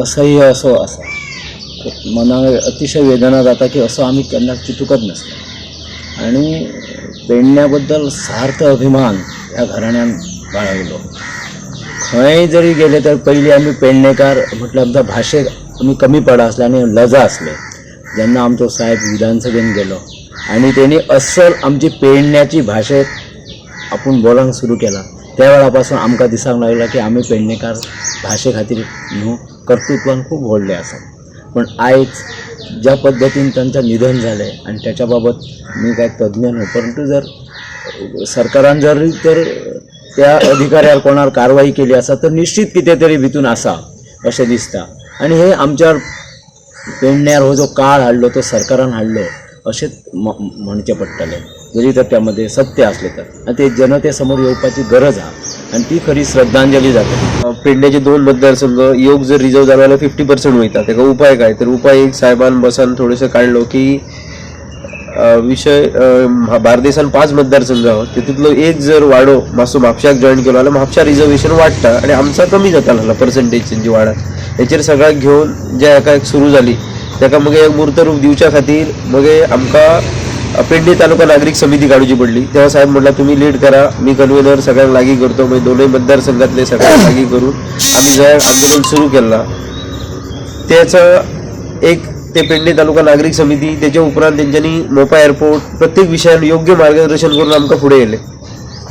असह्य असो असा मनावर अतिशय वेदना जाता की असं आम्ही केन्ना चिंतूकच नासलें आणि पेडण्याबद्दल सार्थ अभिमान ह्या घराण्यान बाळगलो. खंय जरी गेले तर पयलीं आमी पेडणेकार म्हटल्यार आमच्या भाशेक आमी कमी पडा असले आनी लजा असले. जेन्ना आमचो साहेब विधानसभेन गेलो आणि त्यांनी अस्सल आमची पेडण्याची भाशेत आपूण बोलांक सुरू केला, त्या वेळा पासून आमकां दिसांक लागला की आमी पेडणेकार भाशे खातीर न्हू कर्तृत्वान खूब व्हडले आसात. पण आयज ज्या पद्दतीन तांचें निधन जालें आनी त्याच्या बाबत मी काय तज्ञ न्हू, परंतु जर सरकारान जरी तर त्या अधिकाऱ्यार कोणार कारवाई केली आसा तर निश्चित कितें तरी भितून आसा अशें दिसता. आणि हे आमच्या पेडण्यार हो जो काळ हाडलो तो सरकारान हाडलो अशेंच म्हणचें पडटलें, जरी तर त्यामध्ये सत्य असले तर. आणि ते जनतेसमोर येवपाची गरज आहा आणि ती खरी श्रद्धांजली जाता. पेडण्याचे 2 मतदारसंघ योग जर रिझर्व जालो जाल्यार 50% वयता. ताका उपाय काय तर उपाय एक साहेबान बसान थोडेसं काडलो की विषय बार्देसान 5 मतदारसंघ आहा तितूंतलो एक जर वाडो मातसो म्हापशाक जॉईन केलो जाल्यार म्हापशा रिजर्वेशन वाडटा आणि आमचा कमी जाता लागला पर्संटेज जी वाडा. हेचेर सगळ्याक घेवन जे हाका सुरू जाली ताका मग एक मूर्त रूप दिवच्या खातीर मग आमकां पेडणे तालुका नागरिक समिती काडूची पडली. तेव्हा साहेब म्हटला तुम्ही लीड करा, मी कन्व्हेनर सगळ्यांक लागीं करतो. मागीर दोनूय मतदारसंघातले सगळ्यांक लागीं करून आमी जे आंदोलन सुरू केला त्याचं एक ते पेडणे तालुका नागरिक समिती त्याच्या उपरांत तेंच्यांनी मोपा एअरपोर्ट प्रत्येक विशयान योग्य मार्गदर्शन करून आमकां फुडें येयले.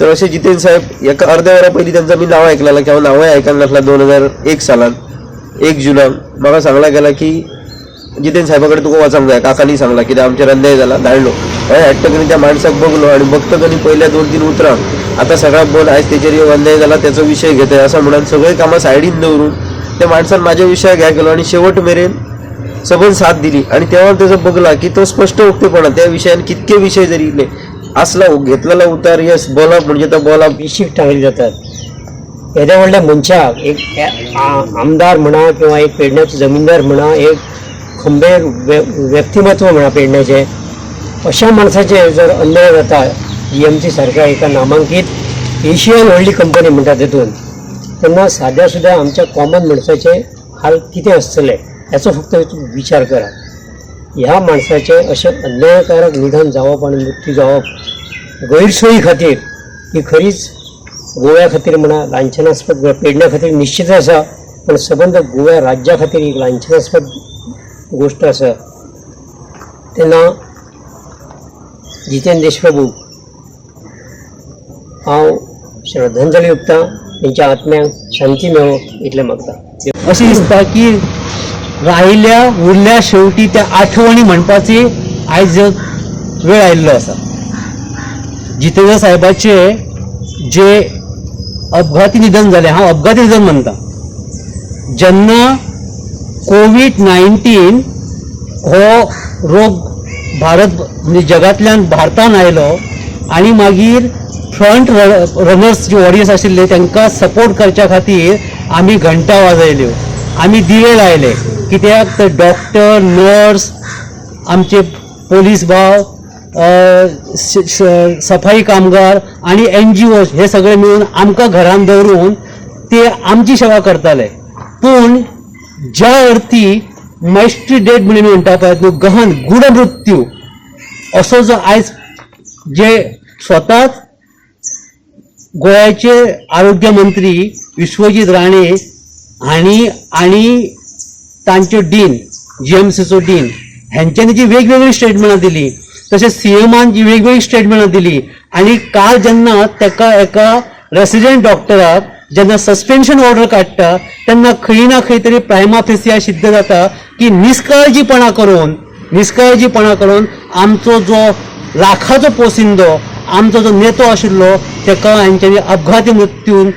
तर अशें जितेंद्र साहेब एका अर्ध्या वरा पयलीं तांचा मी नांव आयकलां की हांव नांवय आयकूंक नासलां. 2001 सालान 1 जुलाक म्हाका सांगला गेला की जितेंद्र साहेबा कडेन तुका वचूंक जाय. काकांनी सांगला कित्याक आमचेर अन्याय जाला. धाडलो हांवें हट्टकरीन त्या माणसाक बघलो आणि बघतकनी पयल्या 2-3 उतरांक आतां सगळ्याक बोल आयज तेचेर ह्यो अन्याय जाला त्याचो विशय घेताय असं म्हणून सगळीं कामां सायडीन दवरून त्या माणसान म्हाज्या विशयाक हें केलो आणि शेवट मेरेन सबंद साथ दिली. आणि तेव्हा त्याचं बघला की तो स्पष्ट उक्तेपणा त्या विशयान कितके विषय जरी इले असला घेतलेला उतार यस बोलप म्हणजे तो बोलप विशीक टाळली जातात. येद्या व्हडल्या मनशाक एक आमदार म्हणा किंवा एक पेडण्याचो जमीनदार म्हणा, एक खंबेर व्यक्तिमत्व म्हणा पेडण्याचे, अशा माणसाचे जर अन्याय जाता DMC सारख्या एका नामांकीत एशियन व्हडली कंपनी म्हणटा तेतून, तेन्ना साद्या सुद्धा आमच्या कॉमन मनशाचे हाल कितें आसतले याचो फक्त विचार करा. ह्या माणसाचे अशें अन्यायकारक निधन जावप आणि मृत्यू जावप गैरसोयी खातीर ही खरीच गोव्या खातीर म्हणा लांछनास्पद, पेडण्या खातीर निश्चित आसा, पण सबंद गोव्या राज्या खातीर एक लांछनास्पद गोष्ट आसा. तेन्ना जितेंद्र देशप्रभू हांव श्रद्धांजली ओंपता, तेंच्या आत्म्याक शांती मेळो इतलें मागता. अशें दिसता की राहिल्या उरल्या शेवटी त्या आठवणी म्हणपाची आयज वेळ आयिल्लो आसा. जितेंद्र साहेबाचे जे अपघाती निधन जालें, हांव अपघाती निधन म्हणटा, जेन्ना कोविड-19 हो रोग भारत म्हणजे जगांतल्यान भारतान आयलो आणि मागीर फ्रंट रनर्स जे वॉरियर्स आशिल्ले तांकां सपोर्ट करच्या खातीर आमी घंटा वाजयल्यो, आमी दिवे लायले. कित्याक तर डॉक्टर, नर्स, आमचे पोलीस भाव, सफाई कामगार आणि NGOs हे सगळे मिळून आमकां घरान दवरून ते आमची सेवा करताले. पूण ज्या अर्थी मायस्ट्री डेट म्हणून म्हणटा पळय न्हू, गहन गूढ मृत्यू असो जो आयज जे स्वताच गोंयाचे आरोग्य मंत्री विश्वजीत राणे आणि तांच्यो डीन GMCचो डीन हेंच्यांनी जी वेगवेगळी स्टेटमेंटां दिली, तशेंच CMान जी वेगवेगळी स्टेटमेंटां दिली. आणि काल जेन्ना ताका एका रेसिडेंट डॉक्टराक जेन्ना सस्पेन्शन ऑर्डर काडटा तेन्ना खंय ना खंय तरी प्रायमा फेसिया सिद्ध जाता की निष्काळजीपणा करून आमचो जो लाखाचो पोसिंदो, आमचो जो नेतो आशिल्लो ताका हांच्यांनी अपघाती मृत्यून